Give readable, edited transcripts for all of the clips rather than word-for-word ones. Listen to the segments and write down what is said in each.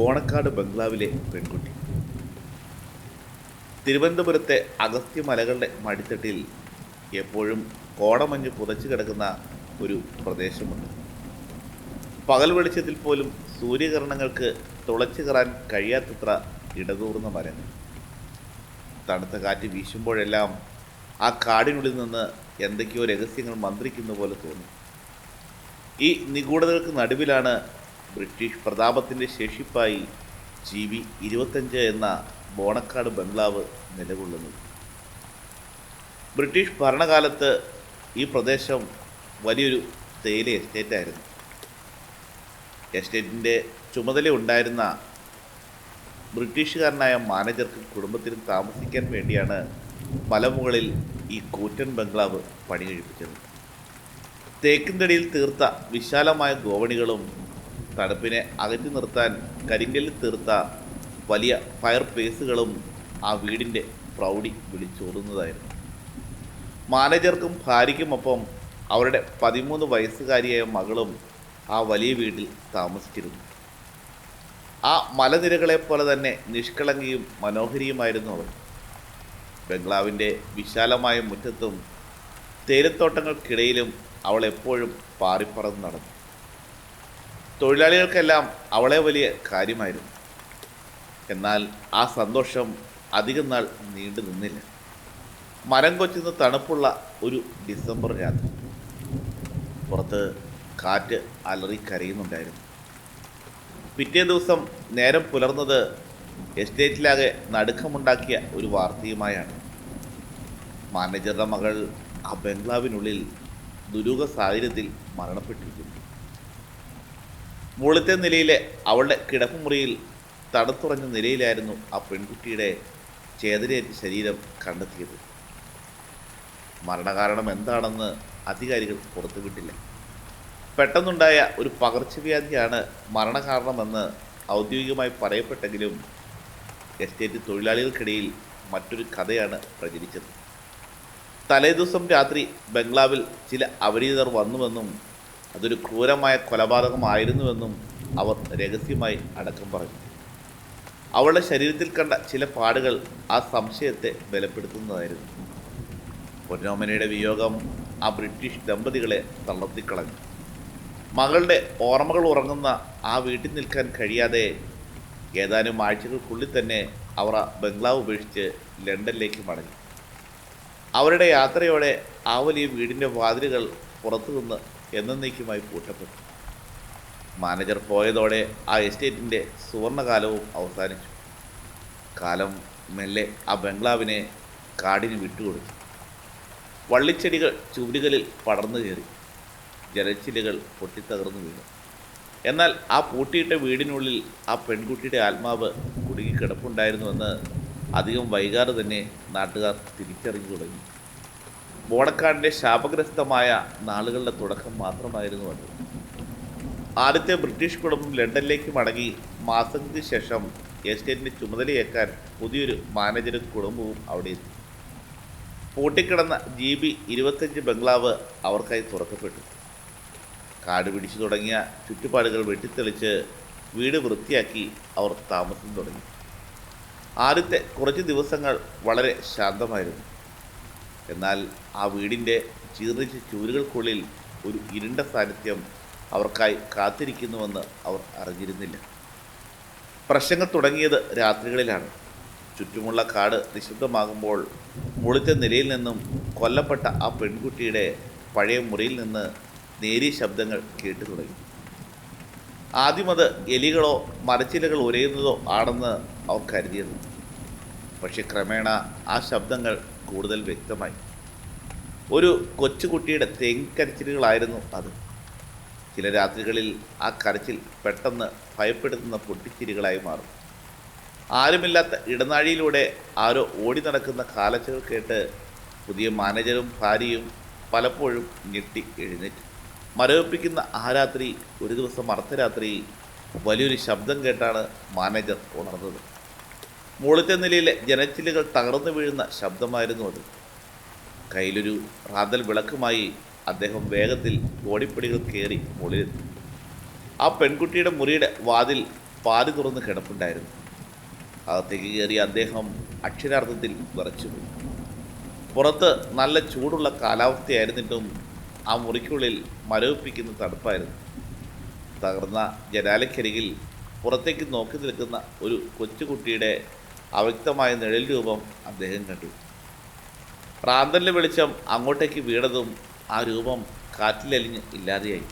ബോണക്കാട് ബംഗ്ലാവിലെ പെൺകുട്ടി. തിരുവനന്തപുരത്തെ അഗസ്ത്യമലകളുടെ മടിത്തട്ടിൽ എപ്പോഴും കോടമഞ്ഞ് പുതച്ചു കിടക്കുന്ന ഒരു പ്രദേശമുണ്ട്. പകൽ വെളിച്ചത്തിൽ പോലും സൂര്യകിരണങ്ങൾക്ക് തുളച്ചു കയറാൻ കഴിയാത്തത്ര ഇടതൂർന്ന മരങ്ങൾ. തണുത്ത കാറ്റ് വീശുമ്പോഴെല്ലാം ആ കാടിനുള്ളിൽ നിന്ന് എന്തൊക്കെയോ രഹസ്യങ്ങൾ മന്ത്രിക്കുന്ന പോലെ തോന്നും. ഈ നിഗൂഢതകൾക്ക് നടുവിലാണ് ബ്രിട്ടീഷ് പ്രതാപത്തിൻ്റെ ശേഷിപ്പായി GB-25 എന്ന ബോണക്കാട് ബംഗ്ലാവ് നിലകൊള്ളുന്നത്. ബ്രിട്ടീഷ് ഭരണകാലത്ത് ഈ പ്രദേശം വലിയൊരു തേയില എസ്റ്റേറ്റായിരുന്നു. എസ്റ്റേറ്റിൻ്റെ ചുമതല ഉണ്ടായിരുന്ന ബ്രിട്ടീഷുകാരനായ മാനേജർക്കും കുടുംബത്തിനും താമസിക്കാൻ വേണ്ടിയാണ് മലമുകളിൽ ഈ കൂറ്റൻ ബംഗ്ലാവ് പണി കഴിപ്പിച്ചത്. തേക്കിൻതടിയിൽ തീർത്ത വിശാലമായ ഗോവണികളും തണുപ്പിനെ അകറ്റി നിർത്താൻ കരിങ്കല്ലിൽ തീർത്ത വലിയ ഫയർ പേസുകളും ആ വീടിൻ്റെ പ്രൗഢി വിളിച്ചോതുന്നതായിരുന്നു. മാനേജർക്കും ഭാര്യയ്ക്കുമൊപ്പം അവരുടെ 13 വയസ്സുകാരിയായ മകളും ആ വലിയ വീട്ടിൽ താമസിച്ചിരുന്നു. ആ മലനിരകളെപ്പോലെ തന്നെ നിഷ്കളങ്കയും മനോഹരിയുമായിരുന്നു അവർ. ബംഗ്ലാവിൻ്റെ വിശാലമായ മുറ്റത്തും തേയിലത്തോട്ടങ്ങൾക്കിടയിലും അവൾ എപ്പോഴും പാറിപ്പറന്ന് നടന്നു. തൊഴിലാളികൾക്കെല്ലാം അവളെ വലിയ കാര്യമായിരുന്നു. എന്നാൽ ആ സന്തോഷം അധികം നാൾ നീണ്ടു നിന്നില്ല. മരം കൊച്ചുന്ന തണുപ്പുള്ള ഒരു ഡിസംബർ രാത്രി പുറത്ത് കാറ്റ് അലറി കരയുന്നുണ്ടായിരുന്നു. പിറ്റേ ദിവസം നേരം പുലർന്നത് എസ്റ്റേറ്റിലാകെ നടുക്കമുണ്ടാക്കിയ ഒരു വാർത്തയുമായാണ്. മാനേജറുടെ മകൾ ആ ബംഗ്ലാവിനുള്ളിൽ ദുരൂഹ സാഹചര്യത്തിൽ മരണപ്പെട്ടിരിക്കുന്നു. മുകളിലത്തെ നിലയിലെ അവളുടെ കിടപ്പുമുറിയിൽ തണുത്തുറഞ്ഞ നിലയിലായിരുന്നു ആ പെൺകുട്ടിയുടെ ചേതനയേറ്റ ശരീരം കണ്ടെത്തിയത്. മരണകാരണം എന്താണെന്ന് അധികാരികൾ പുറത്തുവിട്ടില്ല. പെട്ടെന്നുണ്ടായ ഒരു പകർച്ചവ്യാധിയാണ് മരണകാരണമെന്ന് ഔദ്യോഗികമായി പറയപ്പെട്ടെങ്കിലും എസ്റ്റേറ്റ് തൊഴിലാളികൾക്കിടയിൽ മറ്റൊരു കഥയാണ് പ്രചരിച്ചത്. തലേദിവസം രാത്രി ബംഗ്ലാവിൽ ചില അപരിചിതർ വന്നുവെന്നും അതൊരു ക്രൂരമായ കൊലപാതകമായിരുന്നുവെന്നും അവർ രഹസ്യമായി അടക്കം പറഞ്ഞു. അവളുടെ ശരീരത്തിൽ കണ്ട ചില പാടുകൾ ആ സംശയത്തെ ബലപ്പെടുത്തുന്നതായിരുന്നു. പൊന്നോമനയുടെ വിയോഗം ആ ബ്രിട്ടീഷ് ദമ്പതികളെ തളർത്തിക്കളഞ്ഞു. മകളുടെ ഓർമ്മകൾ ഉറങ്ങുന്ന ആ വീട്ടിൽ നിൽക്കാൻ കഴിയാതെ ഏതാനും ആഴ്ചകൾക്കുള്ളിൽ തന്നെ അവർ ആ ബംഗ്ലാവ് ഉപേക്ഷിച്ച് ലണ്ടനിലേക്ക് മടങ്ങി. അവരുടെ യാത്രയോടെ ആ വലിയ വീടിൻ്റെ വാതിലുകൾ പുറത്തുനിന്ന് എന്നേക്കുമായി പൂട്ടപ്പെട്ടു. മാനേജർ പോയതോടെ ആ എസ്റ്റേറ്റിൻ്റെ സുവർണകാലവും അവസാനിച്ചു. കാലം മെല്ലെ ആ ബംഗ്ലാവിനെ കാടിന് വിട്ടുകൊടുത്തു. വള്ളിച്ചെടികൾ ചുവരുകളിൽ പടർന്നു കയറി, ജലച്ചിലുകൾ പൊട്ടിത്തകർന്നു വീണു. എന്നാൽ ആ പൂട്ടിയിട്ട വീടിനുള്ളിൽ ആ പെൺകുട്ടിയുടെ ആത്മാവ് കുടുങ്ങിക്കിടപ്പുണ്ടായിരുന്നുവെന്ന് അധികം വൈകാതെ തന്നെ നാട്ടുകാർ തിരിച്ചറിഞ്ഞു തുടങ്ങി. ബോണക്കാടിൻ്റെ ശാപഗ്രസ്തമായ നാളുകളുടെ തുടക്കം മാത്രമായിരുന്നു അത്. ആദ്യത്തെ ബ്രിട്ടീഷ് കുടുംബം ലണ്ടനിലേക്ക് മടങ്ങി മാസങ്ങൾക്ക് ശേഷം എസ്റ്റേറ്റിൻ്റെ ചുമതലയേക്കാൻ പുതിയൊരു മാനേജരും കുടുംബവും അവിടെ എത്തി. പൂട്ടിക്കിടന്ന GB-25 ബംഗ്ലാവ് അവർക്കായി തുറക്കപ്പെട്ടു. കാട് പിടിച്ചു തുടങ്ങിയ ചുറ്റുപാടുകൾ വെട്ടിത്തെളിച്ച് വീട് വൃത്തിയാക്കി അവർ താമസം തുടങ്ങി. ആദ്യത്തെ കുറച്ച് ദിവസങ്ങൾ വളരെ ശാന്തമായിരുന്നു. എന്നാൽ ആ വീടിൻ്റെ ചീർണിച്ച ചൂരുകൾക്കുള്ളിൽ ഒരു ഇരുണ്ട സാന്നിധ്യം അവർക്കായി കാത്തിരിക്കുന്നുവെന്ന് അവർ അറിഞ്ഞിരുന്നില്ല. പ്രശ്നങ്ങൾ തുടങ്ങിയത് രാത്രികളിലാണ്. ചുറ്റുമുള്ള കാട് നിശബ്ദമാകുമ്പോൾ മുകളിലത്തെ നിലയിൽ നിന്നും കൊല്ലപ്പെട്ട ആ പെൺകുട്ടിയുടെ പഴയ മുറിയിൽ നിന്ന് നേരിയ ശബ്ദങ്ങൾ കേട്ടു തുടങ്ങി. ആദ്യം അത് എലികളോ മരച്ചിലകൾ ഉരയുന്നതോ ആണെന്ന് അവർ കരുതിയിരുന്നു. പക്ഷെ ക്രമേണ ആ ശബ്ദങ്ങൾ കൂടുതൽ വ്യക്തമായി. ഒരു കൊച്ചുകുട്ടിയുടെ തേങ്ങിക്കരച്ചിലുകളായിരുന്നു അത്. ചില രാത്രികളിൽ ആ കരച്ചിൽ പെട്ടെന്ന് ഭയപ്പെടുത്തുന്ന പൊട്ടിച്ചിരികളായി മാറും. ആരുമില്ലാത്ത ഇടനാഴിയിലൂടെ ആരോ ഓടി നടക്കുന്ന കാലച്ചകൾ കേട്ട് പുതിയ മാനേജറും ഭാര്യയും പലപ്പോഴും ഞെട്ടി എഴുന്നേറ്റു. മരവിപ്പിക്കുന്ന ആ രാത്രി, ഒരു ദിവസം അർദ്ധരാത്രി, വലിയൊരു ശബ്ദം കേട്ടാണ് മാനേജർ ഉണർന്നത്. മുകളിലത്തെ നിലയിലെ ജനച്ചില്ലുകൾ തകർന്നു വീഴുന്ന ശബ്ദമായിരുന്നു അത്. കയ്യിലൊരു റാന്തൽ വിളക്കുമായി അദ്ദേഹം വേഗത്തിൽ ഓടിപ്പടികൾ കയറി മുകളിലെത്തി. ആ പെൺകുട്ടിയുടെ മുറിയുടെ വാതിൽ പാതി തുറന്ന് കിടപ്പുണ്ടായിരുന്നു. അകത്തേക്ക് കയറിയ അദ്ദേഹം അക്ഷരാർത്ഥത്തിൽ വിറച്ചുപോയി. പുറത്ത് നല്ല ചൂടുള്ള കാലാവസ്ഥയായിരുന്നിട്ടും ആ മുറിക്കുള്ളിൽ മരവിപ്പിക്കുന്ന തണുപ്പായിരുന്നു. തകർന്ന ജനാലക്കരികിൽ പുറത്തേക്ക് നോക്കി നിൽക്കുന്ന ഒരു കൊച്ചുകുട്ടിയുടെ അവ്യക്തമായ നിഴൽ രൂപം അദ്ദേഹം കണ്ടു. റാന്തലിൻ്റെ വെളിച്ചം അങ്ങോട്ടേക്ക് വീണതും ആ രൂപം കാറ്റിലലിഞ്ഞ് ഇല്ലാതെയായി.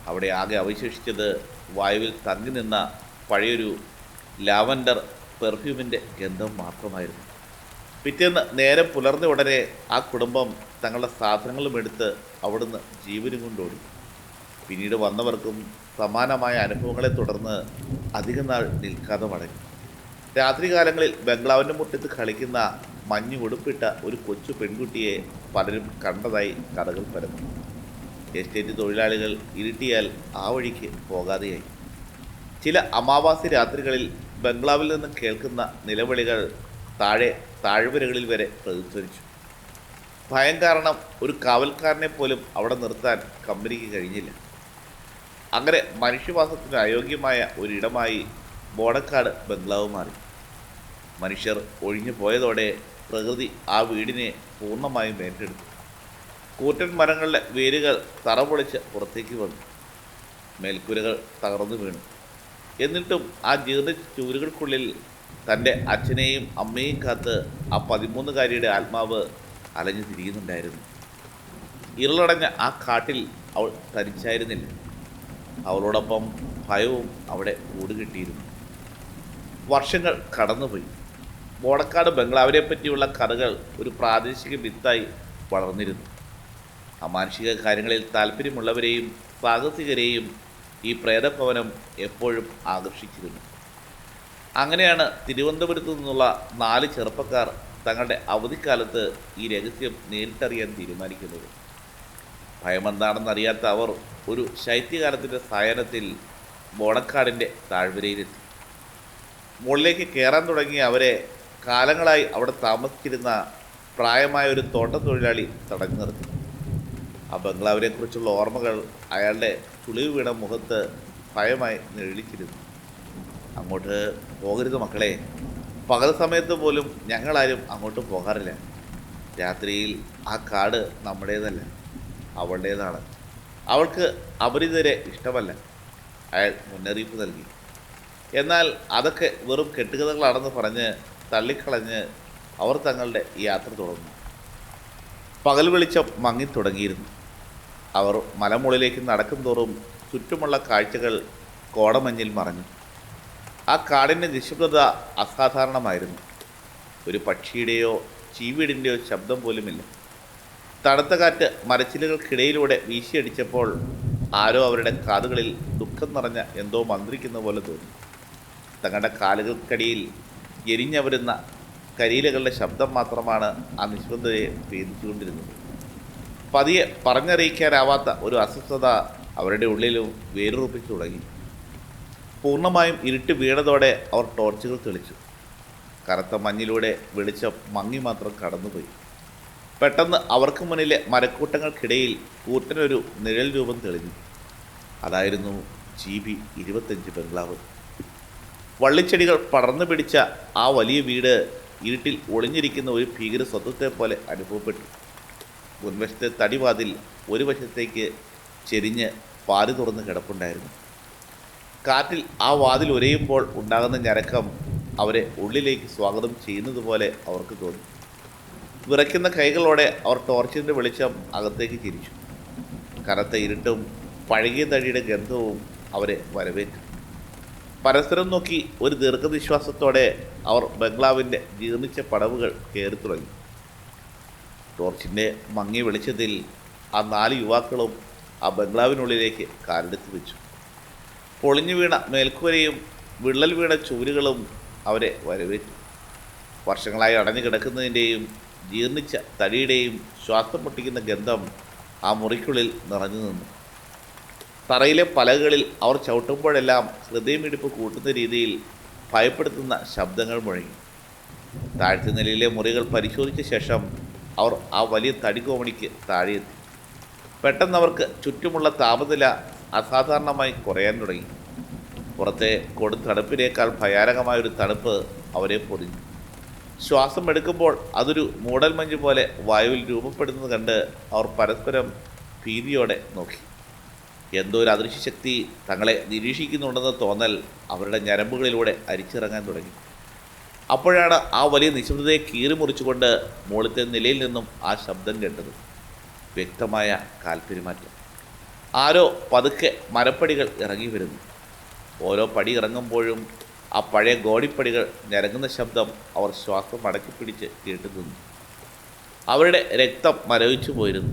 അവിടെ ആകെ അവശേഷിച്ചത് വായുവിൽ തങ്ങി നിന്ന പഴയൊരു ലാവൻഡർ പെർഫ്യൂമിൻ്റെ ഗന്ധം മാത്രമായിരുന്നു. പിറ്റേന്ന് നേരം പുലർന്ന ഉടനെ ആ കുടുംബം തങ്ങളുടെ സാധനങ്ങളും എടുത്ത് അവിടുന്ന് ജീവനും കൊണ്ടോടി. പിന്നീട് വന്നവർക്കും സമാനമായ അനുഭവങ്ങളെ തുടർന്ന് അധികം നാൾ നിൽക്കാതെ മടങ്ങി. രാത്രികാലങ്ങളിൽ ബംഗ്ലാവിൻ്റെ മുറ്റത്ത് കളിക്കുന്ന മഞ്ഞ് ഉടുപ്പിട്ട ഒരു കൊച്ചു പെൺകുട്ടിയെ പലരും കണ്ടതായി കഥകൾ പരന്നു. എസ്റ്റേറ്റ് തൊഴിലാളികൾ ഇരുട്ടിയാൽ ആ വഴിക്ക് പോകാതെയായി. ചില അമാവാസി രാത്രികളിൽ ബംഗ്ലാവിൽ നിന്ന് കേൾക്കുന്ന നിലവിളികൾ താഴ്വരകളിൽ വരെ പ്രതിധ്വനിച്ചു. ഭയം കാരണം ഒരു കാവൽക്കാരനെ പോലും അവിടെ നിർത്താൻ കമ്പനിക്ക് കഴിഞ്ഞില്ല. അങ്ങനെ മനുഷ്യവാസത്തിന് അയോഗ്യമായ ഒരിടമായി ബോണക്കാട് ബംഗ്ലാവ് മാറി. മനുഷ്യർ ഒഴിഞ്ഞു പോയതോടെ പ്രകൃതി ആ വീടിനെ പൂർണ്ണമായും ഏറ്റെടുത്തു. കൂറ്റൻ മരങ്ങളുടെ വേരുകൾ തറപൊളിച്ച് പുറത്തേക്ക് വന്നു. മേൽക്കൂരകൾ തകർന്നു വീണു. എന്നിട്ടും ആ ജീർണിച്ച ചൂരുകൾക്കുള്ളിൽ തൻ്റെ അച്ഛനെയും അമ്മയെയും കാത്ത് ആ 13-കാരിയുടെ ആത്മാവ് അലഞ്ഞു തിരിയുന്നുണ്ടായിരുന്നു. ഇരുളടഞ്ഞ ആ കാട്ടിൽ അവൾ തനിച്ചായിരുന്നില്ല. അവളോടൊപ്പം ഭയവും അവിടെ കൂടുകിട്ടിയിരുന്നു. വർഷങ്ങൾ കടന്നുപോയി. ബോണക്കാട് ബംഗ്ലാവിനെ പറ്റിയുള്ള കഥകൾ ഒരു പ്രാദേശിക വിത്തായി വളർന്നിരുന്നു. അമാനുഷിക കാര്യങ്ങളിൽ താല്പര്യമുള്ളവരെയും സാഹസികരെയും ഈ പ്രേതഭവനം എപ്പോഴും ആകർഷിച്ചിരുന്നു. അങ്ങനെയാണ് തിരുവനന്തപുരത്തു നിന്നുള്ള 4 ചെറുപ്പക്കാർ തങ്ങളുടെ അവധിക്കാലത്ത് ഈ രഹസ്യം നേരിട്ടറിയാൻ തീരുമാനിക്കുന്നത്. ഭയമെന്താണെന്നറിയാത്ത അവർ ഒരു ശൈത്യകാലത്തിൻ്റെ സായാഹ്നത്തിൽ ബോണക്കാടിൻ്റെ താഴ്വരയിലെത്തി. മുകളിലേക്ക് കയറാൻ തുടങ്ങിയ അവരെ കാലങ്ങളായി അവിടെ താമസിച്ചിരുന്ന പ്രായമായ ഒരു തോട്ടത്തൊഴിലാളി തടഞ്ഞു നിർത്തി. ആ ബംഗ്ലാവിനെക്കുറിച്ചുള്ള ഓർമ്മകൾ അയാളുടെ ചുളിവ് വീണ മുഖത്ത് ഭയമായി നിഴലിച്ചിരുന്നു. അങ്ങോട്ട് പോകരുത് മക്കളെ, പകൽ സമയത്ത് പോലും ഞങ്ങളാരും അങ്ങോട്ട് പോകാറില്ല. രാത്രിയിൽ ആ കാട് നമ്മുടേതല്ല, അവളുടേതാണ്. അവൾക്ക് അപരിചിതരെ ഇഷ്ടമല്ല, അയാൾ മുന്നറിയിപ്പ് നൽകി. എന്നാൽ അതൊക്കെ വെറും കെട്ടുകഥകളാണെന്ന് പറഞ്ഞ് തള്ളിക്കളഞ്ഞ് അവർ തങ്ങളുടെ യാത്ര തുടർന്നു. പകൽ വെളിച്ചം മങ്ങിത്തുടങ്ങിയിരുന്നു. അവർ മലമുകളിലേക്ക് നടക്കും തോറും ചുറ്റുമുള്ള കാഴ്ചകൾ കോടമഞ്ഞിൽ മറഞ്ഞു. ആ കാടിൻ്റെ നിശബ്ദത അസാധാരണമായിരുന്നു. ഒരു പക്ഷിയുടെയോ ചീവീടിൻ്റെയോ ശബ്ദം പോലുമില്ല. തണുത്ത കാറ്റ് മരച്ചിലുകൾക്കിടയിലൂടെ വീശിയടിച്ചപ്പോൾ ആരോ അവരുടെ കാതുകളിൽ ദുഃഖം നിറഞ്ഞ എന്തോ മന്ത്രിക്കുന്ന പോലെ തോന്നി. തങ്ങളുടെ കാലുകൾക്കടിയിൽ എരിഞ്ഞവരുന്ന കരിയിലകളുടെ ശബ്ദം മാത്രമാണ് ആ നിശബ്ദതയെ ഭേദിച്ചുകൊണ്ടിരുന്നത്. പതിയെ പറഞ്ഞറിയിക്കാനാവാത്ത ഒരു അസ്വസ്ഥത അവരുടെ ഉള്ളിലും വേരുറപ്പിച്ചു തുടങ്ങി. പൂർണ്ണമായും ഇരുട്ട് വീണതോടെ അവർ ടോർച്ചുകൾ തെളിച്ചു. കറുത്ത മഞ്ഞിലൂടെ വെളിച്ചം മങ്ങി മാത്രം കടന്നുപോയി. പെട്ടെന്ന് അവർക്ക് മുന്നിലെ മരക്കൂട്ടങ്ങൾക്കിടയിൽ കൂറ്റനൊരു നിഴൽ രൂപം തെളിഞ്ഞു. അതായിരുന്നു GB 25 ബംഗ്ലാവ്. വള്ളിച്ചെടികൾ പടർന്നു പിടിച്ച ആ വലിയ വീട് ഇരുട്ടിൽ ഒളിഞ്ഞിരിക്കുന്ന ഒരു ഭീകര സ്വത്വത്തെ പോലെ അനുഭവപ്പെട്ടു. മുൻവശത്തെ തടിവാതിൽ ഒരു വശത്തേക്ക് ചെരിഞ്ഞ് പാതി തുറന്ന് കിടപ്പുണ്ടായിരുന്നു. കാറ്റിൽ ആ വാതിൽ ഉരയുമ്പോൾ ഉണ്ടാകുന്ന ഞരക്കം അവരെ ഉള്ളിലേക്ക് സ്വാഗതം ചെയ്യുന്നത് പോലെ അവർക്ക് തോന്നി. വിറയ്ക്കുന്ന കൈകളോടെ അവർ ടോർച്ചിൻ്റെ വെളിച്ചം അകത്തേക്ക് തിരിച്ചു. കനത്ത ഇരുട്ടും പഴകിയ തടിയുടെ ഗന്ധവും അവരെ വരവേറ്റു. പരസ്പരം നോക്കി ഒരു ദീർഘനിശ്വാസത്തോടെ അവർ ബംഗ്ലാവിൻ്റെ ജീർണിച്ച പടവുകൾ കയറി തുടങ്ങി. ടോർച്ചിൻ്റെ മങ്ങിയ വെളിച്ചത്തിൽ ആ 4 യുവാക്കളും ആ ബംഗ്ലാവിനുള്ളിലേക്ക് കാലെടുത്ത് വെച്ചു. പൊളിഞ്ഞു വീണ മേൽക്കൂരയും വിള്ളൽ വീണ ചൂരുകളും അവരെ വരവേറ്റു. വർഷങ്ങളായി അടഞ്ഞു കിടക്കുന്നതിൻ്റെയും ജീർണിച്ച തടിയുടെയും ശ്വാസം മുട്ടിക്കുന്ന ഗന്ധം ആ മുറിക്കുള്ളിൽ നിറഞ്ഞു നിന്നു. തറയിലെ പലകകളിൽ അവർ ചവിട്ടുമ്പോഴെല്ലാം ഹൃദയമിടിപ്പ് കൂട്ടുന്ന രീതിയിൽ ഭയപ്പെടുത്തുന്ന ശബ്ദങ്ങൾ മുഴങ്ങി. താഴ്ത്ത നിലയിലെ മുറികൾ പരിശോധിച്ച ശേഷം അവർ ആ വലിയ തടികോമണിക്ക് താഴെയെത്തി. പെട്ടെന്ന് അവർക്ക് ചുറ്റുമുള്ള താപനില അസാധാരണമായി കുറയാൻ തുടങ്ങി. പുറത്തെ കൊടും തണുപ്പിനേക്കാൾ ഭയാനകമായൊരു തണുപ്പ് അവരെ പൊതിഞ്ഞു. ശ്വാസം എടുക്കുമ്പോൾ അതൊരു മൂടൽമഞ്ഞ് പോലെ വായുവിൽ രൂപപ്പെടുന്നത് കണ്ട് അവർ പരസ്പരം ഭീതിയോടെ നോക്കി. എന്തോ ഒരു അദൃശ്യ ശക്തി തങ്ങളെ നിരീക്ഷിക്കുന്നുണ്ടെന്ന് തോന്നൽ അവരുടെ ഞരമ്പുകളിലൂടെ അരിച്ചിറങ്ങാൻ തുടങ്ങി. അപ്പോഴാണ് ആ വലിയ നിശബ്ദതയെ കീറിമുറിച്ചുകൊണ്ട് മുകളിലത്തെ നിലയിൽ നിന്നും ആ ശബ്ദം കേട്ടത്. വ്യക്തമായ കാൽപ്പെരുമാറ്റം. ആരോ പതുക്കെ മരപ്പടികൾ ഇറങ്ങി വരുന്നു. ഓരോ പടി ഇറങ്ങുമ്പോഴും ആ പഴയ ഗോടിപ്പടികൾ ഞരങ്ങുന്ന ശബ്ദം അവർ ശ്വാസം അടക്കി പിടിച്ച് കേട്ടു നിന്നു. അവരുടെ രക്തം മരവിച്ചു പോയിരുന്നു.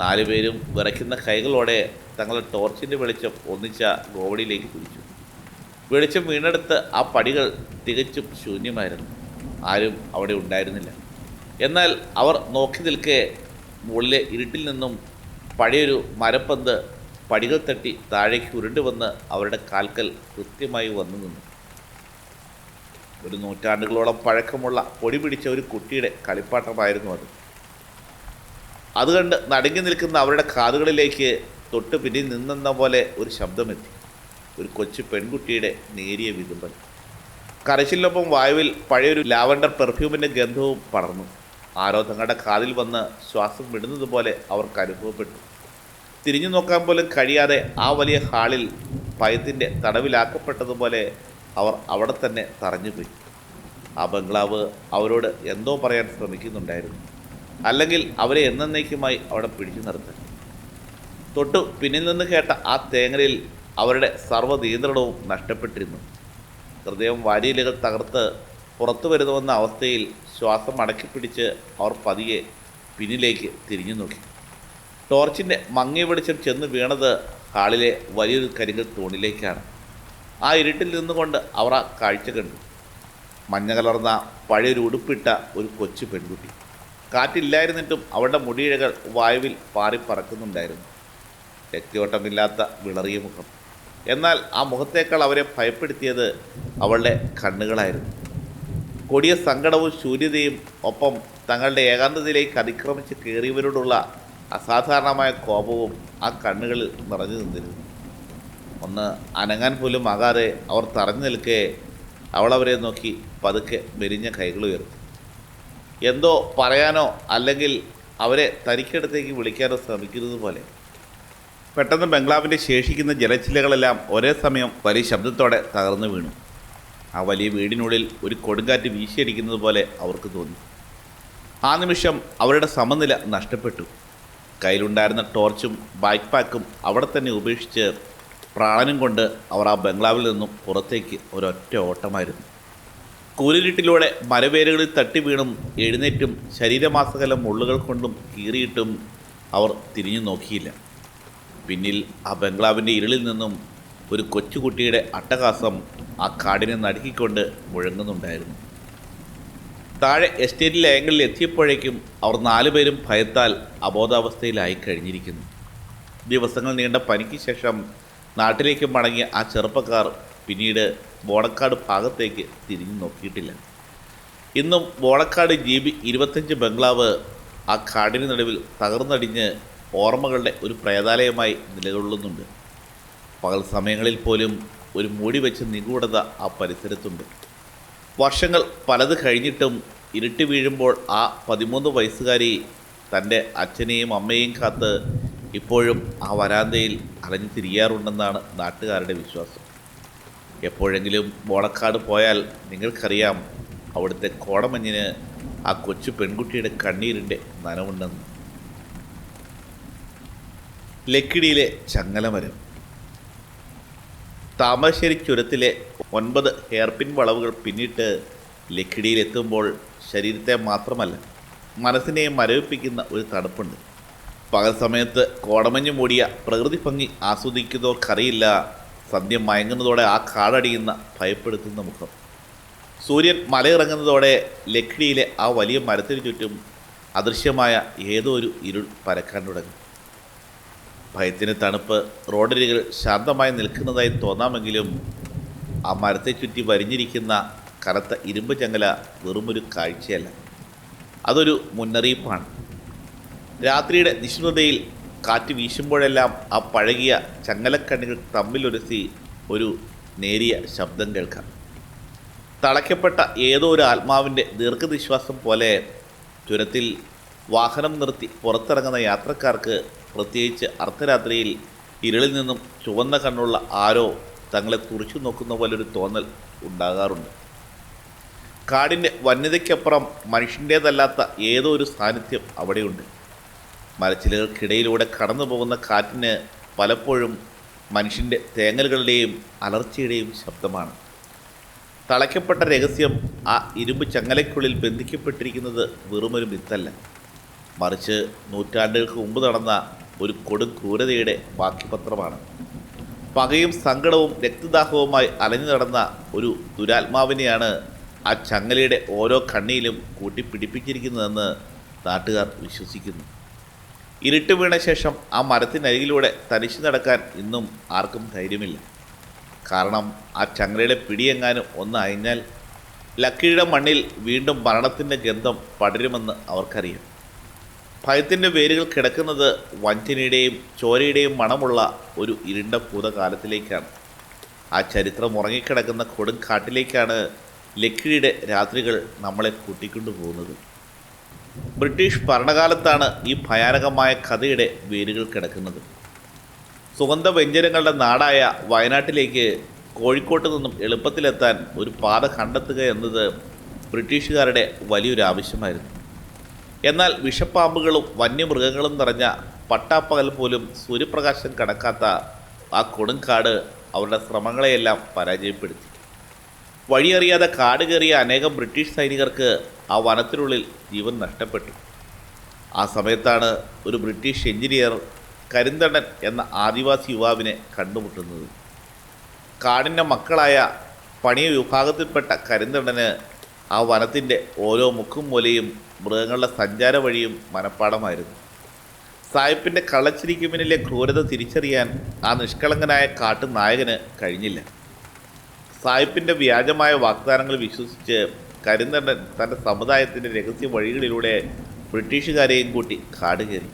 4 പേരും വിറയ്ക്കുന്ന കൈകളോടെ തങ്ങളുടെ ടോർച്ചിൻ്റെ വെളിച്ചം ഒന്നിച്ച ഗോവടിയിലേക്ക് കുതിച്ചു. വെളിച്ചം വീണെടുത്ത് ആ പടികൾ തികച്ചും ശൂന്യമായിരുന്നു. ആരും അവിടെ ഉണ്ടായിരുന്നില്ല. എന്നാൽ അവർ നോക്കി നിൽക്കെ മുകളിലെ ഇരുട്ടിൽ നിന്നും പഴയൊരു മരപ്പന്ത് പടികൾ തട്ടി താഴേക്ക് ഉരുണ്ടുവന്ന് അവരുടെ കാൽക്കൽ കൃത്യമായി വന്നു നിന്നു. ഒരു നൂറ്റാണ്ടുകളോളം പഴക്കമുള്ള പൊടി പിടിച്ച ഒരു കുട്ടിയുടെ കളിപ്പാട്ടമായിരുന്നു അത്. അത് കണ്ട് നടുങ്ങി നിൽക്കുന്ന അവരുടെ കാതുകളിലേക്ക് തൊട്ട് പിന്നിൽ നിന്നെന്ന പോലെ ഒരു ശബ്ദമെത്തി. ഒരു കൊച്ചു പെൺകുട്ടിയുടെ നേരിയ വിതുമ്പൽ. കരച്ചിലിനൊപ്പം വായുവിൽ പഴയൊരു ലാവണ്ടർ പെർഫ്യൂമിൻ്റെ ഗന്ധവും പടർന്നു. ആരോ തങ്ങളുടെ കാതിൽ വന്ന് ശ്വാസം വിടുന്നത് പോലെ അവർക്ക് അനുഭവപ്പെട്ടു. തിരിഞ്ഞു നോക്കാൻ പോലും കഴിയാതെ ആ വലിയ ഹാളിൽ ഭയത്തിൻ്റെ തടവിലാക്കപ്പെട്ടതുപോലെ അവർ അവിടെ തന്നെ തറഞ്ഞുപോയി. ആ ബംഗ്ലാവ് അവരോട് എന്തോ പറയാൻ ശ്രമിക്കുന്നുണ്ടായിരുന്നു. അല്ലെങ്കിൽ അവരെ എന്നേക്കുമായി അവിടെ പിടിച്ചു നിർത്താൻ. തൊട്ടു പിന്നിൽ നിന്ന് കേട്ട ആ തേങ്ങലിൽ അവരുടെ സർവ്വനിയന്ത്രണവും നഷ്ടപ്പെട്ടിരുന്നു. ഹൃദയം വാരിയലുകൾ തകർത്ത് പുറത്തു വരുന്നുവെന്ന അവസ്ഥയിൽ ശ്വാസം അടക്കിപ്പിടിച്ച് അവർ പതിയെ പിന്നിലേക്ക് തിരിഞ്ഞു നോക്കി. ടോർച്ചിൻ്റെ മങ്ങിയ വെളിച്ചം ചെന്ന് വീണത് ഹാളിലെ വലിയൊരു കരിങ്കൽ തൂണിലേക്കാണ്. ആ ഇരുട്ടിൽ നിന്നുകൊണ്ട് അവർ ആ കാഴ്ച കണ്ടു. മഞ്ഞ കലർന്ന പഴയൊരു ഉടുപ്പിട്ട ഒരു കൊച്ചു പെൺകുട്ടി. കാറ്റില്ലായിരുന്നിട്ടും അവളുടെ മുടിയിഴകൾ വായുവിൽ പാറിപ്പറക്കുന്നുണ്ടായിരുന്നു. രക്തയോട്ടമില്ലാത്ത വിളറിയ മുഖം. എന്നാൽ ആ മുഖത്തേക്കാൾ അവരെ ഭയപ്പെടുത്തിയത് അവളുടെ കണ്ണുകളായിരുന്നു. കൊടിയ സങ്കടവും ശൂന്യതയും ഒപ്പം തങ്ങളുടെ ഏകാന്തതയിലേക്ക് അതിക്രമിച്ച് കയറിയവരോടുള്ള അസാധാരണമായ കോപവും ആ കണ്ണുകളിൽ നിറഞ്ഞു നിന്നിരുന്നു. ഒന്ന് അനങ്ങാൻ പോലും ആകാതെ അവർ തറഞ്ഞു നിൽക്കെ അവളവരെ നോക്കി പതുക്കെ മെലിഞ്ഞ കൈകളുയർത്തി. എന്തോ പറയാനോ അല്ലെങ്കിൽ അവരെ തനിക്കടുത്തേക്ക് വിളിക്കാനോ ശ്രമിക്കുന്നത് പോലെ. പെട്ടെന്ന് ബംഗ്ലാവിൻ്റെ ശേഷിക്കുന്ന ജലച്ചില്ലകളെല്ലാം ഒരേ സമയം വലിയ ശബ്ദത്തോടെ തകർന്നു വീണു. ആ വലിയ വീടിനുള്ളിൽ ഒരു കൊടുങ്കാറ്റ് വീശിയടിക്കുന്നത് പോലെ അവർക്ക് തോന്നി. ആ നിമിഷം അവരുടെ സമനില നഷ്ടപ്പെട്ടു. കയ്യിലുണ്ടായിരുന്ന ടോർച്ചും ബാക്ക് പാക്കും അവിടെ തന്നെ ഉപേക്ഷിച്ച് പ്രാണനും കൊണ്ട് അവർ ആ ബംഗ്ലാവിൽ നിന്നും പുറത്തേക്ക് ഒരൊറ്റ ഓട്ടമായിരുന്നു. കൂരിരുട്ടിലൂടെ മരവേരുകളിൽ തട്ടി വീണും എഴുന്നേറ്റും ശരീരമാസകലം മുള്ളുകൾ കൊണ്ടും കീറിയിട്ടും അവർ തിരിഞ്ഞു നോക്കിയില്ല. പിന്നിൽ ആ ബംഗ്ലാവിൻ്റെ ഇരുളിൽ നിന്നും ഒരു കൊച്ചുകുട്ടിയുടെ അട്ടഹാസം ആ കാടിനെ നടുക്കിക്കൊണ്ട് മുഴങ്ങുന്നുണ്ടായിരുന്നു. താഴെ എസ്റ്റേറ്റിലെ ഏങ്ങളിൽ എത്തിയപ്പോഴേക്കും അവർ 4 പേരും ഭയത്താൽ അബോധാവസ്ഥയിലായി കഴിഞ്ഞിരിക്കുന്നു. ദിവസങ്ങൾ നീണ്ട പനിക്ക് ശേഷം നാട്ടിലേക്ക് മടങ്ങിയ ആ ചെറുപ്പക്കാർ പിന്നീട് ബോണക്കാട് ഭാഗത്തേക്ക് തിരിഞ്ഞു നോക്കിയിട്ടില്ല. ഇന്നും ബോണക്കാട് GB 25 ബംഗ്ലാവ് ആ കാടിന് നടുവിൽ തകർന്നടിഞ്ഞ് ഓർമ്മകളുടെ ഒരു പ്രേതാലയമായി നിലകൊള്ളുന്നുണ്ട്. പകൽ സമയങ്ങളിൽ പോലും ഒരു മൂടി വെച്ച നിഗൂഢത ആ പരിസരത്തുണ്ട്. വർഷങ്ങൾ പലത് കഴിഞ്ഞിട്ടും ഇരുട്ടി വീഴുമ്പോൾ ആ 13 വയസ്സുകാരി തൻ്റെ അച്ഛനെയും അമ്മയെയും കാത്ത് ഇപ്പോഴും ആ വരാന്തയിൽ അലഞ്ഞു തിരിയാറുണ്ടെന്നാണ് നാട്ടുകാരുടെ വിശ്വാസം. എപ്പോഴെങ്കിലും ബോണക്കാട് പോയാൽ നിങ്ങൾക്കറിയാം അവിടുത്തെ കോടമഞ്ഞിന് ആ കൊച്ചു പെൺകുട്ടിയുടെ കണ്ണീരിൻ്റെ നനവുണ്ടെന്ന്. ലക്കിടിയിലെ ചങ്ങലമരം. താമരശ്ശേരി ചുരത്തിലെ 9 ഹെയർപിൻ വളവുകൾ പിന്നിട്ട് ലക്കിടിയിലെത്തുമ്പോൾ ശരീരത്തെ മാത്രമല്ല മനസ്സിനെയും മരവിപ്പിക്കുന്ന ഒരു തണുപ്പുണ്ട്. പകൽ സമയത്ത് കോടമഞ്ഞ് മൂടിയ പ്രകൃതി ഭംഗി ആസ്വദിക്കുന്നവർക്കറിയില്ല സന്ധ്യ മയങ്ങുന്നതോടെ ആ കാടടിയുന്ന ഭയപ്പെടുത്തുന്ന മുഖം. സൂര്യൻ മലയിറങ്ങുന്നതോടെ ലക്കിടിയിലെ ആ വലിയ മരത്തിനു ചുറ്റും അദൃശ്യമായ ഏതോ ഒരു ഇരുൾ പരക്കാൻ തുടങ്ങി. ഭയത്തിന് തണുപ്പ് റോഡരികൾ ശാന്തമായി നിൽക്കുന്നതായി തോന്നാമെങ്കിലും ആ മരത്തെ ചുറ്റി വരിഞ്ഞിരിക്കുന്ന കറുത്ത ഇരുമ്പ് ചങ്ങല വെറുമൊരു കാഴ്ചയല്ല, അതൊരു മുന്നറിയിപ്പാണ്. രാത്രിയുടെ നിശ്ചലതയിൽ കാറ്റ് വീശുമ്പോഴെല്ലാം ആ പഴകിയ ചങ്ങലക്കണ്ണികൾ തമ്മിലൊരുസി ഒരു നേരിയ ശബ്ദം കേൾക്കാം. തളയ്ക്കപ്പെട്ട ഏതോ ഒരു ആത്മാവിൻ്റെ ദീർഘനിശ്വാസം പോലെ ചുരത്തിൽ വാഹനം നിർത്തി പുറത്തിറങ്ങുന്ന യാത്രക്കാർക്ക്, പ്രത്യേകിച്ച് അർദ്ധരാത്രിയിൽ ഇരുളിൽ നിന്നും ചുവന്ന കണ്ണുള്ള ആരോ തങ്ങളെ തുറിച്ചു നോക്കുന്ന പോലൊരു തോന്നൽ ഉണ്ടാകാറുണ്ട്. കാടിൻ്റെ വന്യതയ്ക്കപ്പുറം മനുഷ്യൻ്റേതല്ലാത്ത ഏതോ ഒരു സാന്നിധ്യം അവിടെയുണ്ട്. മരച്ചിലകൾക്കിടയിലൂടെ കടന്നു പോകുന്ന കാറ്റിന് പലപ്പോഴും മനുഷ്യൻ്റെ തേങ്ങലുകളുടെയും അലർച്ചയുടെയും ശബ്ദമാണ്. തളയ്ക്കപ്പെട്ട രഹസ്യം ആ ഇരുമ്പ് ചങ്ങലയ്ക്കുള്ളിൽ ബന്ധിക്കപ്പെട്ടിരിക്കുന്നത് വെറുമൊരു മിത്തല്ല, മറിച്ച് നൂറ്റാണ്ടുകൾക്ക് മുമ്പ് നടന്ന ഒരു കൊടും ക്രൂരതയുടെ ബാക്കിപത്രമാണ്. പകയും സങ്കടവും രക്തദാഹവുമായി അലഞ്ഞു നടന്ന ഒരു ദുരാത്മാവിനെയാണ് ആ ചങ്ങലയുടെ ഓരോ കണ്ണിയിലും കൂട്ടിപ്പിടിപ്പിച്ചിരിക്കുന്നതെന്ന് നാട്ടുകാർ വിശ്വസിക്കുന്നു. ഇരുട്ട് വീണ ശേഷം ആ മരത്തിനരികിലൂടെ തനിച്ചു നടക്കാൻ ഇന്നും ആർക്കും ധൈര്യമില്ല. കാരണം ആ ചങ്ങലയുടെ പിടിയെങ്ങാനും ഒന്ന് അയഞ്ഞാൽ ലക്കിയുടെ മണ്ണിൽ വീണ്ടും മരണത്തിൻ്റെ ഗന്ധം പടരുമെന്ന് അവർക്കറിയാം. ഭയത്തിൻ്റെ വേരുകൾ കിടക്കുന്നത് വഞ്ചനയുടെയും ചോരയുടെയും മണമുള്ള ഒരു ഇരുണ്ട ഭൂതകാലത്തിലേക്കാണ്. ആ ചരിത്രം ഉറങ്ങിക്കിടക്കുന്ന കൊടും കാട്ടിലേക്കാണ് ലക്കിടിയുടെ രാത്രികൾ നമ്മളെ കൂട്ടിക്കൊണ്ടു പോകുന്നത്. ബ്രിട്ടീഷ് ഭരണകാലത്താണ് ഈ ഭയാനകമായ കഥയുടെ വേരുകൾ കിടക്കുന്നത്. സുഗന്ധ വ്യഞ്ജനങ്ങളുടെ നാടായ വയനാട്ടിലേക്ക് കോഴിക്കോട്ട് നിന്നും എളുപ്പത്തിലെത്താൻ ഒരു പാത കണ്ടെത്തുക എന്നത് ബ്രിട്ടീഷുകാരുടെ വലിയൊരു ആവശ്യമായിരുന്നു. എന്നാൽ വിഷപ്പാമ്പുകളും വന്യമൃഗങ്ങളും നിറഞ്ഞ പട്ടാപ്പകൽ പോലും സൂര്യപ്രകാശം കടക്കാത്ത ആ കൊടുങ്കാട് അവരുടെ ശ്രമങ്ങളെയെല്ലാം പരാജയപ്പെടുത്തി. വഴിയറിയാതെ കാട് കയറിയ അനേകം ബ്രിട്ടീഷ് സൈനികർക്ക് ആ വനത്തിനുള്ളിൽ ജീവൻ നഷ്ടപ്പെട്ടു. ആ സമയത്താണ് ഒരു ബ്രിട്ടീഷ് എഞ്ചിനീയർ കരിന്തണ്ടൻ എന്ന ആദിവാസി യുവാവിനെ കണ്ടുമുട്ടുന്നത്. കാടിൻ്റെ മക്കളായ പണിയ വിഭാഗത്തിൽപ്പെട്ട കരിന്തണ്ടന് ആ വനത്തിൻ്റെ ഓരോ മുക്കും മൂലയും മൃഗങ്ങളുടെ സഞ്ചാര വഴിയും മനപ്പാടമായിരുന്നു. സായിപ്പിൻ്റെ കള്ളച്ചിരിക്ക് പിന്നിലെ ക്രൂരത തിരിച്ചറിയാൻ ആ നിഷ്കളങ്കനായ കാട്ടുനായകന് കഴിഞ്ഞില്ല. സായിപ്പിൻ്റെ വ്യാജമായ വാഗ്ദാനങ്ങൾ വിശ്വസിച്ച് കരിന്തണ്ടൻ തൻ്റെ സമുദായത്തിൻ്റെ രഹസ്യ വഴികളിലൂടെ ബ്രിട്ടീഷുകാരെയും കൂട്ടി കാട് കയറി.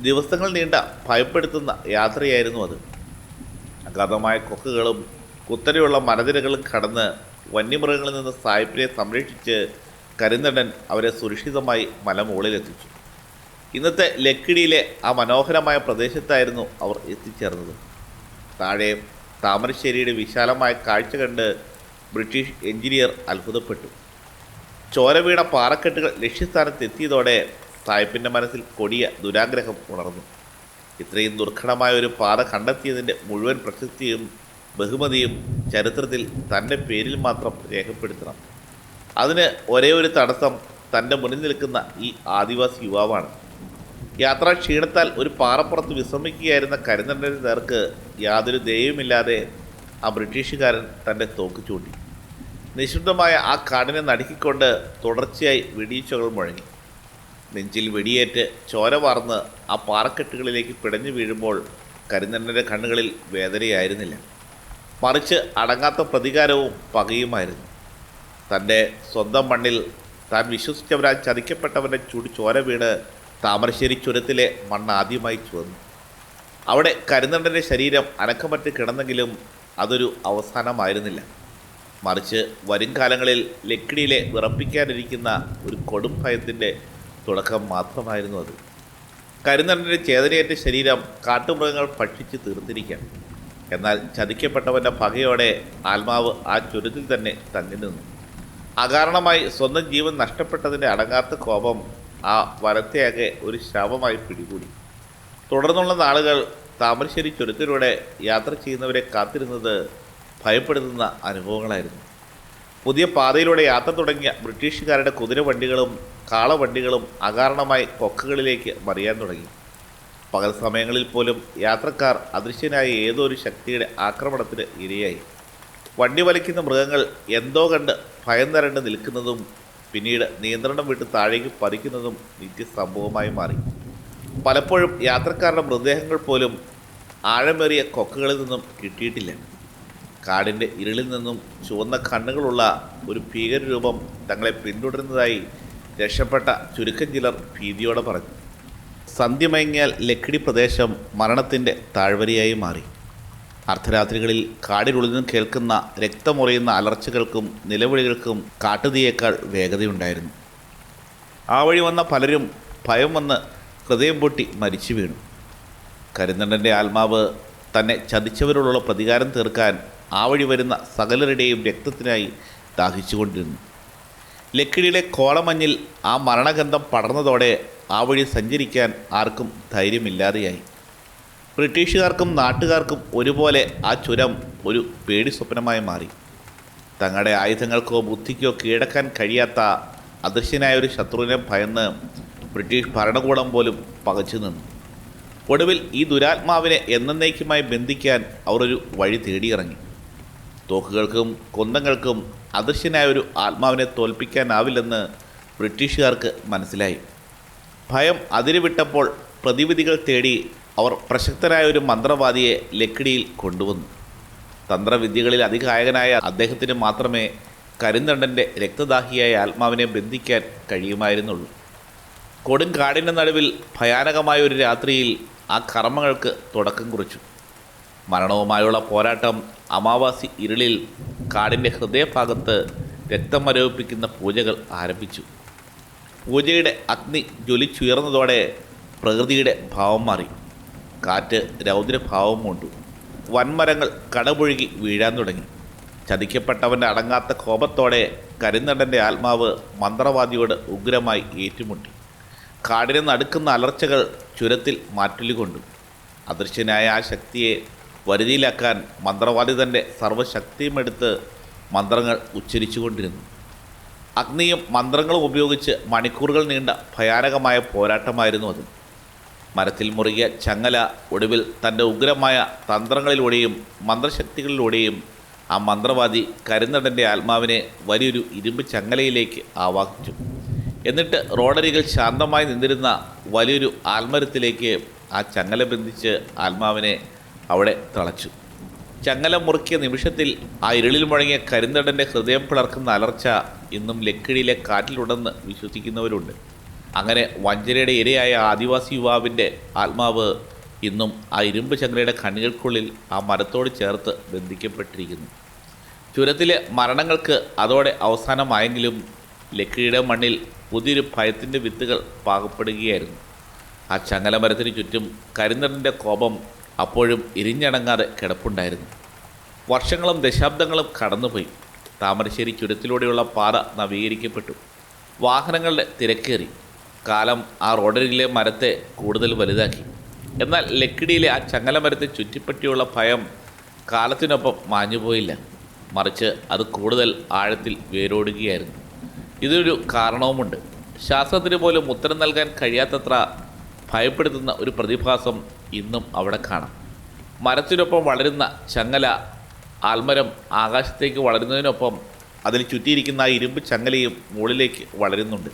ദിവസങ്ങൾ നീണ്ട ഭയപ്പെടുത്തുന്ന യാത്രയായിരുന്നു അത്. അഗാധമായ കൊക്കുകളും കുത്തനെയുള്ള മരനിരകളും കടന്ന് വന്യമൃഗങ്ങളിൽ നിന്ന് സായിപ്പിനെ സംരക്ഷിച്ച് കരിന്തണ്ടൻ അവരെ സുരക്ഷിതമായി മലമുകളിലെത്തിച്ചു. ഇന്നത്തെ ലക്കിടിയിലെ ആ മനോഹരമായ പ്രദേശത്തായിരുന്നു അവർ എത്തിച്ചേർന്നത്. താഴെ താമരശ്ശേരിയുടെ വിശാലമായ കാഴ്ച കണ്ട് ബ്രിട്ടീഷ് എഞ്ചിനീയർ അത്ഭുതപ്പെട്ടു. ചോര വീണ പാറക്കെട്ടുകൾ ലക്ഷ്യസ്ഥാനത്തെത്തിയതോടെ സായിപ്പിൻ്റെ മനസ്സിൽ കൊടിയ ദുരാഗ്രഹം ഉണർന്നു. ഇത്രയും ദുർഘടമായ ഒരു പാത കണ്ടെത്തിയതിൻ്റെ മുഴുവൻ പ്രശസ്തിയും ബഹുമതിയും ചരിത്രത്തിൽ തൻ്റെ പേരിൽ മാത്രം രേഖപ്പെടുത്തണം. അതിന് ഒരേ ഒരു തടസ്സം തൻ്റെ മുന്നിൽ നിൽക്കുന്ന ഈ ആദിവാസി യുവാവാണ്. യാത്രാ ക്ഷീണത്താൽ ഒരു പാറപ്പുറത്ത് വിശ്രമിക്കുകയായിരുന്ന കരിന്തണ്ടൻ്റെ നേർക്ക് യാതൊരു ദയവുമില്ലാതെ ആ ബ്രിട്ടീഷുകാരൻ തൻ്റെ തോക്ക് ചൂണ്ടി. നിശബ്ദമായ ആ കാടിനെ നടുക്കിക്കൊണ്ട് തുടർച്ചയായി വെടിയിച്ചകൾ മുഴങ്ങി. നെഞ്ചിൽ വെടിയേറ്റ് ചോര വാർന്ന് ആ പാറക്കെട്ടുകളിലേക്ക് പിടഞ്ഞു വീഴുമ്പോൾ കരിന്തണ്ടൻ്റെ കണ്ണുകളിൽ വേദനയായിരുന്നില്ല, മറിച്ച് അടങ്ങാത്ത പ്രതികാരവും പകയുമായിരുന്നു. തൻ്റെ സ്വന്തം മണ്ണിൽ താൻ വിശ്വസിച്ചവരാൽ ചതിക്കപ്പെട്ടവൻ്റെ ചുടി ചോര വീണ് താമരശ്ശേരി ചുരത്തിലെ മണ്ണ് ആദ്യമായി ചുവന്നു. അവിടെ കരിന്തണ്ടൻ്റെ ശരീരം അനക്കമറ്റ് കിടന്നെങ്കിലും അതൊരു അവസാനമായിരുന്നില്ല, മറിച്ച് വരും കാലങ്ങളിൽ ലക്കിടിയിലെ വിറപ്പിക്കാനിരിക്കുന്ന ഒരു കൊടും ഭയത്തിൻ്റെ തുടക്കം മാത്രമായിരുന്നു അത്. കരിന്തണ്ടൻ്റെ ചേതനയേറ്റ ശരീരം കാട്ടുമൃഗങ്ങൾ ഭക്ഷിച്ച് തീർത്തിരിക്കാം. എന്നാൽ ചതിക്കപ്പെട്ടവൻ്റെ പകയോടെ ആത്മാവ് ആ ചുരത്തിൽ തന്നെ തങ്ങി നിന്നു. അകാരണമായി സ്വന്തം ജീവൻ നഷ്ടപ്പെട്ടതിൻ്റെ അടങ്ങാത്ത കോപം ആ വനത്തെയാകെ ഒരു ശവമായി പിടികൂടി. തുടർന്നുള്ള നാളുകൾ താമരശ്ശേരി ചുരത്തിലൂടെ യാത്ര ചെയ്യുന്നവരെ കാത്തിരുന്നത് ഭയപ്പെടുത്തുന്ന അനുഭവങ്ങളായിരുന്നു. പുതിയ പാതയിലൂടെ യാത്ര തുടങ്ങിയ ബ്രിട്ടീഷുകാരുടെ കുതിരവണ്ടികളും കാളവണ്ടികളും അകാരണമായി കൊക്കുകളിലേക്ക് മറിയാൻ തുടങ്ങി. പകൽ സമയങ്ങളിൽ പോലും യാത്രക്കാർ അദൃശ്യനായ ഏതോ ഒരു ശക്തിയുടെ ആക്രമണത്തിന് ഇരയായി. വണ്ടി വലിക്കുന്ന മൃഗങ്ങൾ എന്തോ കണ്ട് ഭയം നിറണ്ട് നിൽക്കുന്നതും പിന്നീട് നിയന്ത്രണം വിട്ട് താഴേക്ക് പതിക്കുന്നതും നിത്യസംഭവമായി മാറി. പലപ്പോഴും യാത്രക്കാരുടെ മൃതദേഹങ്ങൾ പോലും ആഴമേറിയ കൊക്കുകളിൽ നിന്നും കിട്ടിയിട്ടില്ല. കാടിൻ്റെ ഇരുളിൽ നിന്നും ചുവന്ന കണ്ണുകളുള്ള ഒരു ഭീകരരൂപം തങ്ങളെ പിന്തുടരുന്നതായി രക്ഷപ്പെട്ട ചുരുക്കം ചിലർ ഭീതിയോടെ പറഞ്ഞു. സന്ധ്യമയങ്ങിയാൽ ലക്കിടി പ്രദേശം മരണത്തിൻ്റെ താഴ്വരയായി മാറി. അർദ്ധരാത്രികളിൽ കാടിനുള്ളിൽ നിന്ന് കേൾക്കുന്ന രക്തമുറയുന്ന അലർച്ചകൾക്കും നിലവിളികൾക്കും കാട്ടുതീയേക്കാൾ വേഗതയുണ്ടായിരുന്നു. ആ വഴി വന്ന പലരും ഭയം വന്ന് ഹൃദയം പൊട്ടി മരിച്ചു വീണു. കരിന്തണ്ടൻ്റെ ആത്മാവ് തന്നെ ചതിച്ചവരോടുള്ള പ്രതികാരം തീർക്കാൻ ആ വഴി വരുന്ന സകലരുടെയും രക്തത്തിനായി ദാഹിച്ചുകൊണ്ടിരുന്നു. ലക്കിടിയിലെ കോളമഞ്ഞിൽ ആ മരണഗന്ധം പടർന്നതോടെ ആ വഴി സഞ്ചരിക്കാൻ ആർക്കും ധൈര്യമില്ലാതെയായി. ബ്രിട്ടീഷുകാർക്കും നാട്ടുകാർക്കും ഒരുപോലെ ആ ചുരം ഒരു പേടി സ്വപ്നമായി മാറി. തങ്ങളുടെ ആയുധങ്ങൾക്കോ ബുദ്ധിക്കോ കീഴടക്കാൻ കഴിയാത്ത അദൃശ്യനായ ഒരു ശത്രുവിനെ ഭയന്ന് ബ്രിട്ടീഷ് ഭരണകൂടം പോലും പകച്ചു നിന്നു. ഒടുവിൽ ഈ ദുരാത്മാവിനെ എന്നേക്കുമായി ബന്ധിക്കാൻ അവർ ഒരു വഴി തേടിയിറങ്ങി. തോക്കുകൾക്കും കുന്തങ്ങൾക്കും അദൃശ്യനായ ഒരു ആത്മാവിനെ തോൽപ്പിക്കാനാവില്ലെന്ന് ബ്രിട്ടീഷുകാർക്ക് മനസ്സിലായി. ഭയം അതിരുവിട്ടപ്പോൾ പ്രതിവിധികൾ തേടി അവർ പ്രശസ്തനായ ഒരു മന്ത്രവാദിയെ ലക്കിടിയിൽ കൊണ്ടുവന്നു. തന്ത്രവിദ്യകളിൽ അതികായകനായ അദ്ദേഹത്തിന് മാത്രമേ കരിന്തണ്ടൻ്റെ രക്തദാഹിയായ ആത്മാവിനെ ബന്ധിക്കാൻ കഴിയുമായിരുന്നുള്ളൂ. കൊടുങ്കാടിൻ്റെ നടുവിൽ ഭയാനകമായ ഒരു രാത്രിയിൽ ആ കർമ്മങ്ങൾക്ക് തുടക്കം കുറിച്ചു. മരണവുമായുള്ള പോരാട്ടം അമാവാസി ഇരുളിൽ കാടിൻ്റെ ഹൃദയഭാഗത്ത് രക്തം മരവിപ്പിക്കുന്ന പൂജകൾ ആരംഭിച്ചു. പൂജയുടെ അഗ്നി ജ്വലിച്ചുയർന്നതോടെ പ്രകൃതിയുടെ ഭാവം മാറി. കാറ്റ് രൗദ്രഭാവം കൊണ്ടു. വൻമരങ്ങൾ കടപുഴുകി വീഴാൻ തുടങ്ങി. ചതിക്കപ്പെട്ടവൻ്റെ അടങ്ങാത്ത കോപത്തോടെ കരിന്തണ്ടൻ്റെ ആത്മാവ് മന്ത്രവാദിയോട് ഉഗ്രമായി ഏറ്റുമുട്ടി. കാടിനെ നടുക്കുന്ന അലർച്ചകൾ ചുരത്തിൽ മാറ്റൊലികൊണ്ടു. അദൃശ്യനായ ആ ശക്തിയെ വരുതിയിലാക്കാൻ മന്ത്രവാദി തൻ്റെ സർവ്വശക്തിയുമെടുത്ത് മന്ത്രങ്ങൾ ഉച്ചരിച്ചുകൊണ്ടിരുന്നു. അഗ്നിയും മന്ത്രങ്ങളും ഉപയോഗിച്ച് മണിക്കൂറുകൾ നീണ്ട ഭയാനകമായ പോരാട്ടമായിരുന്നു അത്. മരത്തിൽ മുറുകിയ ചങ്ങല ഒടുവിൽ തൻ്റെ ഉഗ്രമായ തന്ത്രങ്ങളിലൂടെയും മന്ത്രശക്തികളിലൂടെയും ആ മന്ത്രവാദി കരിന്തണ്ടൻ്റെ ആത്മാവിനെ വലിയൊരു ഇരുമ്പ് ചങ്ങലയിലേക്ക് ആവാഹിച്ചു. എന്നിട്ട് റോഡരികിൽ ശാന്തമായി നിന്നിരുന്ന വലിയൊരു ആൽമരത്തിലേക്ക് ആ ചങ്ങല ബന്ധിച്ച് ആത്മാവിനെ അവിടെ തളച്ചു. ചങ്ങല മുറുക്കിയ നിമിഷത്തിൽ ആ ഇരുളിൽ മുഴങ്ങിയ കരിന്തണ്ടൻ്റെ ഹൃദയം പിളർക്കുന്ന അലർച്ച ഇന്നും ലക്കിടിയിലെ കാറ്റിലുണ്ടെന്ന് വിശ്വസിക്കുന്നവരുണ്ട്. അങ്ങനെ വഞ്ചനയുടെ ഇരയായ ആദിവാസി യുവാവിൻ്റെ ആത്മാവ് ഇന്നും ആ ഇരുമ്പ് ചങ്ങലയുടെ കണ്ണുകൾക്കുള്ളിൽ ആ മരത്തോട് ചേർത്ത് ബന്ധിക്കപ്പെട്ടിരിക്കുന്നു. ചുരത്തിലെ മരണങ്ങൾക്ക് അതോടെ അവസാനമായെങ്കിലും ലക്കിടിയുടെ മണ്ണിൽ പുതിയൊരു ഭയത്തിൻ്റെ വിത്തുകൾ പാകപ്പെടുകയായിരുന്നു. ആ ചങ്ങല മരത്തിന് ചുറ്റും കരിന്തണ്ടൻ്റെ കോപം അപ്പോഴും ഇരിഞ്ഞടങ്ങാതെ കിടപ്പുണ്ടായിരുന്നു. വർഷങ്ങളും ദശാബ്ദങ്ങളും കടന്നുപോയി. താമരശ്ശേരി ചുരത്തിലൂടെയുള്ള പാത നവീകരിക്കപ്പെട്ടു. വാഹനങ്ങളുടെ തിരക്കേറി. കാലം ആ റോഡരികിലെ മരത്തെ കൂടുതൽ വലുതാക്കി. എന്നാൽ ലക്കിടിയിലെ ആ ചങ്ങല മരത്തെ ചുറ്റിപ്പറ്റിയുള്ള ഭയം കാലത്തിനൊപ്പം മാഞ്ഞുപോയില്ല. മറിച്ച് അത് കൂടുതൽ ആഴത്തിൽ വേരോടുകയായിരുന്നു. ഇതിനൊരു കാരണവുമുണ്ട്. ശാസ്ത്രത്തിന് പോലും ഉത്തരം നൽകാൻ കഴിയാത്തത്ര ഭയപ്പെടുത്തുന്ന ഒരു പ്രതിഭാസം ഇന്നും അവിടെ കാണാം. മരത്തിനൊപ്പം വളരുന്ന ചങ്ങല ആൽമരം ആകാശത്തേക്ക് വളരുന്നതിനൊപ്പം അതിൽ ചുറ്റിയിരിക്കുന്ന ആ ഇരുമ്പ് ചങ്ങലയും മുകളിലേക്ക് വളരുന്നുണ്ട്.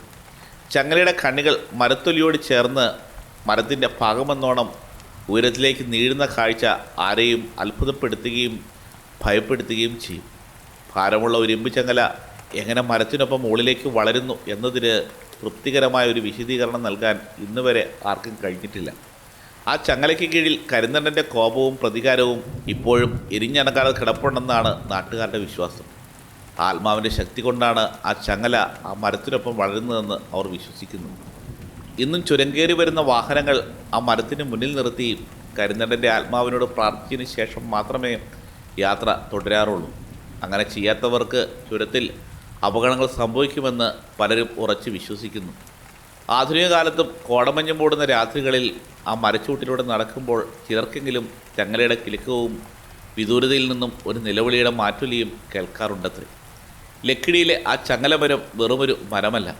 ചങ്ങലയുടെ കണ്ണികൾ മരത്തൊലിയോട് ചേർന്ന് മരത്തിൻ്റെ ഭാഗമെന്നോണം ഉയരത്തിലേക്ക് നീളുന്ന കാഴ്ച ആരെയും അത്ഭുതപ്പെടുത്തുകയും ഭയപ്പെടുത്തുകയും ചെയ്യും. ഭാരമുള്ള ഒരു ഇരുമ്പ് ചങ്ങല എങ്ങനെ മരത്തിനൊപ്പം മുകളിലേക്ക് വളരുന്നു എന്നതിന് തൃപ്തികരമായ ഒരു വിശദീകരണം നൽകാൻ ഇന്നുവരെ ആർക്കും കഴിഞ്ഞിട്ടില്ല. ആ ചങ്ങലയ്ക്ക് കീഴിൽ കരിന്തണ്ടൻ്റെ കോപവും പ്രതികാരവും ഇപ്പോഴും എരിഞ്ഞണങ്ങാതെ കിടപ്പുണ്ടെന്നാണ് നാട്ടുകാരുടെ വിശ്വാസം. ആത്മാവിൻ്റെ ശക്തി കൊണ്ടാണ് ആ ചങ്ങല ആ മരത്തിനൊപ്പം വളരുന്നതെന്ന് അവർ വിശ്വസിക്കുന്നു. ഇന്നും ചുരം കയറി വരുന്ന വാഹനങ്ങൾ ആ മരത്തിന് മുന്നിൽ നിർത്തി കരിന്തണ്ടൻ്റെ ആത്മാവിനോട് പ്രാർത്ഥിച്ചതിന് ശേഷം മാത്രമേ യാത്ര തുടരാറുള്ളൂ. അങ്ങനെ ചെയ്യാത്തവർക്ക് ചുരത്തിൽ അപകടങ്ങൾ സംഭവിക്കുമെന്ന് പലരും ഉറച്ച് വിശ്വസിക്കുന്നു. ആധുനിക കാലത്തും കോടമഞ്ഞ് മൂടുന്ന രാത്രികളിൽ ആ മരച്ചൂട്ടിലൂടെ നടക്കുമ്പോൾ ചിലർക്കെങ്കിലും ചങ്ങലയുടെ കിലുക്കവും വിദൂരതയിൽ നിന്നും ഒരു നിലവിളിയുടെ മാറ്റൊലിയും കേൾക്കാറുണ്ടത്രേ. ലക്കിടിയിലെ ആ ചങ്ങലമരം വെറുമൊരു മരമല്ല.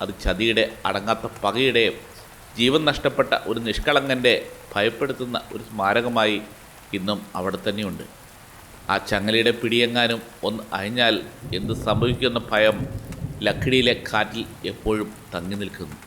അത് ചതിയുടെ, അടങ്ങാത്ത പകയുടെ, ജീവൻ നഷ്ടപ്പെട്ട ഒരു നിഷ്കളങ്കൻ്റെ ഭയപ്പെടുത്തുന്ന ഒരു സ്മാരകമായി ഇന്നും അവിടെ തന്നെയുണ്ട്. ആ ചങ്ങലയുടെ പിടിയെങ്ങാനും ഒന്ന് അയഞ്ഞാൽ എന്ത് സംഭവിക്കുമെന്ന ഭയം ലക്കിടിയിലെ കാറ്റിൽ എപ്പോഴും തങ്ങി നിൽക്കുന്നു.